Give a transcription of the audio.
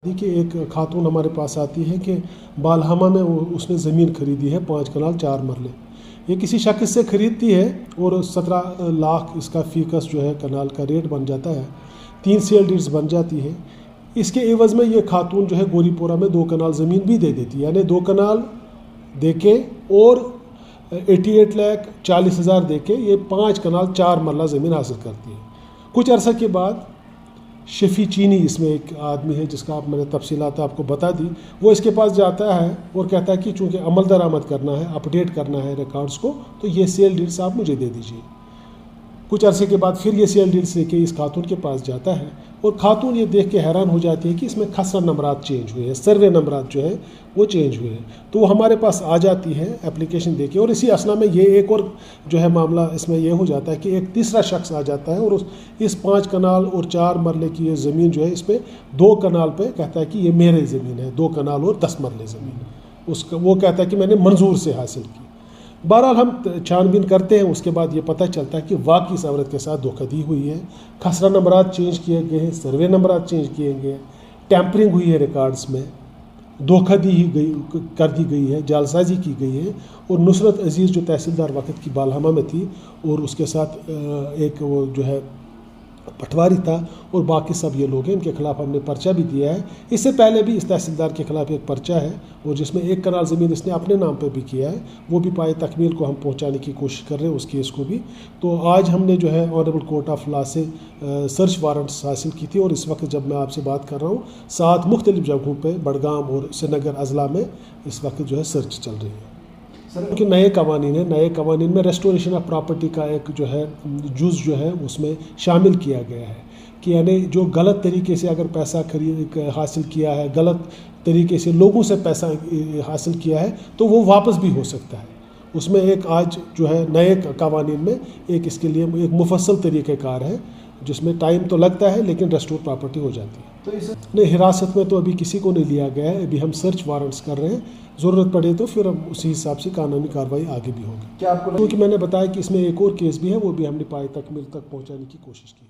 کہ ایک خاتون ہمارے پاس آتی ہے کہ بالہمہ میں اس نے زمین خریدی ہے 5 کنال 4 مرلے. یہ کسی شخص سے خریدتی ہے اور 17 لاکھ اس کا فیکس جو ہے کنال کا ریٹ بن جاتا ہے. 3 سیل ڈیڈز بن جاتی ہے. اس کے عوض میں یہ خاتون جو ہے گوری پورہ میں 2 کنال زمین بھی دے دیتی ہے، یعنی 2 کنال دے کے اور 88,40,000 دے کے یہ 5 کنال 4 مرلہ زمین حاصل کرتی ہے. کچھ عرصہ کے بعد شفیع چینی اس میں ایک آدمی ہے جس کا میں نے تفصیلات آپ کو بتا دی، وہ اس کے پاس جاتا ہے اور کہتا ہے کہ چونکہ عمل درآمد کرنا ہے، اپڈیٹ کرنا ہے ریکارڈز کو، تو یہ سیل ڈیڈز آپ مجھے دے دیجیے. کچھ عرصے کے بعد پھر یہ سیل ڈیڈز لے کے اس خاتون کے پاس جاتا ہے اور خاتون یہ دیکھ کے حیران ہو جاتی ہے کہ اس میں خسرہ نمبرات چینج ہوئے ہیں، سروے نمبرات جو ہے وہ چینج ہوئے ہیں. تو وہ ہمارے پاس آ جاتی ہے اپلیکیشن دے کے، اور اسی اثنا میں یہ ایک اور جو ہے معاملہ اس میں یہ ہو جاتا ہے کہ ایک تیسرا شخص آ جاتا ہے اور اس 5 کنال اور 4 مرلے کی یہ زمین جو ہے اس پہ 2 کنال پہ کہتا ہے کہ یہ میرے زمین ہے، 2 کنال اور 10 مرلے زمین وہ کہتا ہے کہ میں نے منظور سے حاصل کی. بہرحال ہم چھان بین کرتے ہیں، اس کے بعد یہ پتہ چلتا ہے کہ واقعی اس عورت کے ساتھ دھوکہ دی ہوئی ہے. خسرہ نمبرات چینج کیے گئے ہیں، سروے نمبرات چینج کیے گئے ہیں، ٹیمپرنگ ہوئی ہے ریکارڈز میں، دھوکہ کر دی گئی ہے، جعلسازی کی گئی ہے. اور نصرت عزیز جو تحصیلدار وقت کی بالہمہ میں تھی اور اس کے ساتھ ایک وہ جو ہے پٹواری تھا اور باقی سب یہ لوگ ہیں، ان کے خلاف ہم نے پرچہ بھی دیا ہے. اس سے پہلے بھی اس تحصیلدار کے خلاف ایک پرچہ ہے اور جس میں 1 کنال زمین اس نے اپنے نام پہ بھی کیا ہے، وہ بھی پائے تکمیل کو ہم پہنچانے کی کوشش کر رہے ہیں اس کیس کو بھی. تو آج ہم نے جو ہے آنریبل کورٹ آف لا سے سرچ وارنٹس حاصل کی تھی اور اس وقت جب میں آپ سے بات کر رہا ہوں 7 مختلف جگہوں پہ بڈگام اور سری نگر اضلاع میں اس وقت جو ہے سرچ چل رہی ہے. کہ نئے قوانین ہیں، نئے قوانین میں ریسٹوریشن آف پراپرٹی کا ایک جو ہے جز جو ہے اس میں شامل کیا گیا ہے کہ یعنی جو غلط طریقے سے اگر پیسہ حاصل کیا ہے، غلط طریقے سے لوگوں سے پیسہ حاصل کیا ہے تو وہ واپس بھی ہو سکتا ہے. اس میں ایک آج جو ہے نئے قوانین میں ایک اس کے لیے ایک مفصل طریقہ کار ہے جس میں ٹائم تو لگتا ہے لیکن ریسٹور پراپرٹی ہو جاتی ہے. نہیں، حراست میں تو ابھی کسی کو نہیں لیا گیا ہے، ابھی ہم سرچ وارنٹس کر رہے ہیں. ضرورت پڑے تو پھر ہم اسی حساب سے قانونی کارروائی آگے بھی ہوگی. کیونکہ میں نے بتایا کہ اس میں ایک اور کیس بھی ہے، وہ بھی ہم نے پائے تکمیل تک پہنچانے کی کوشش کی.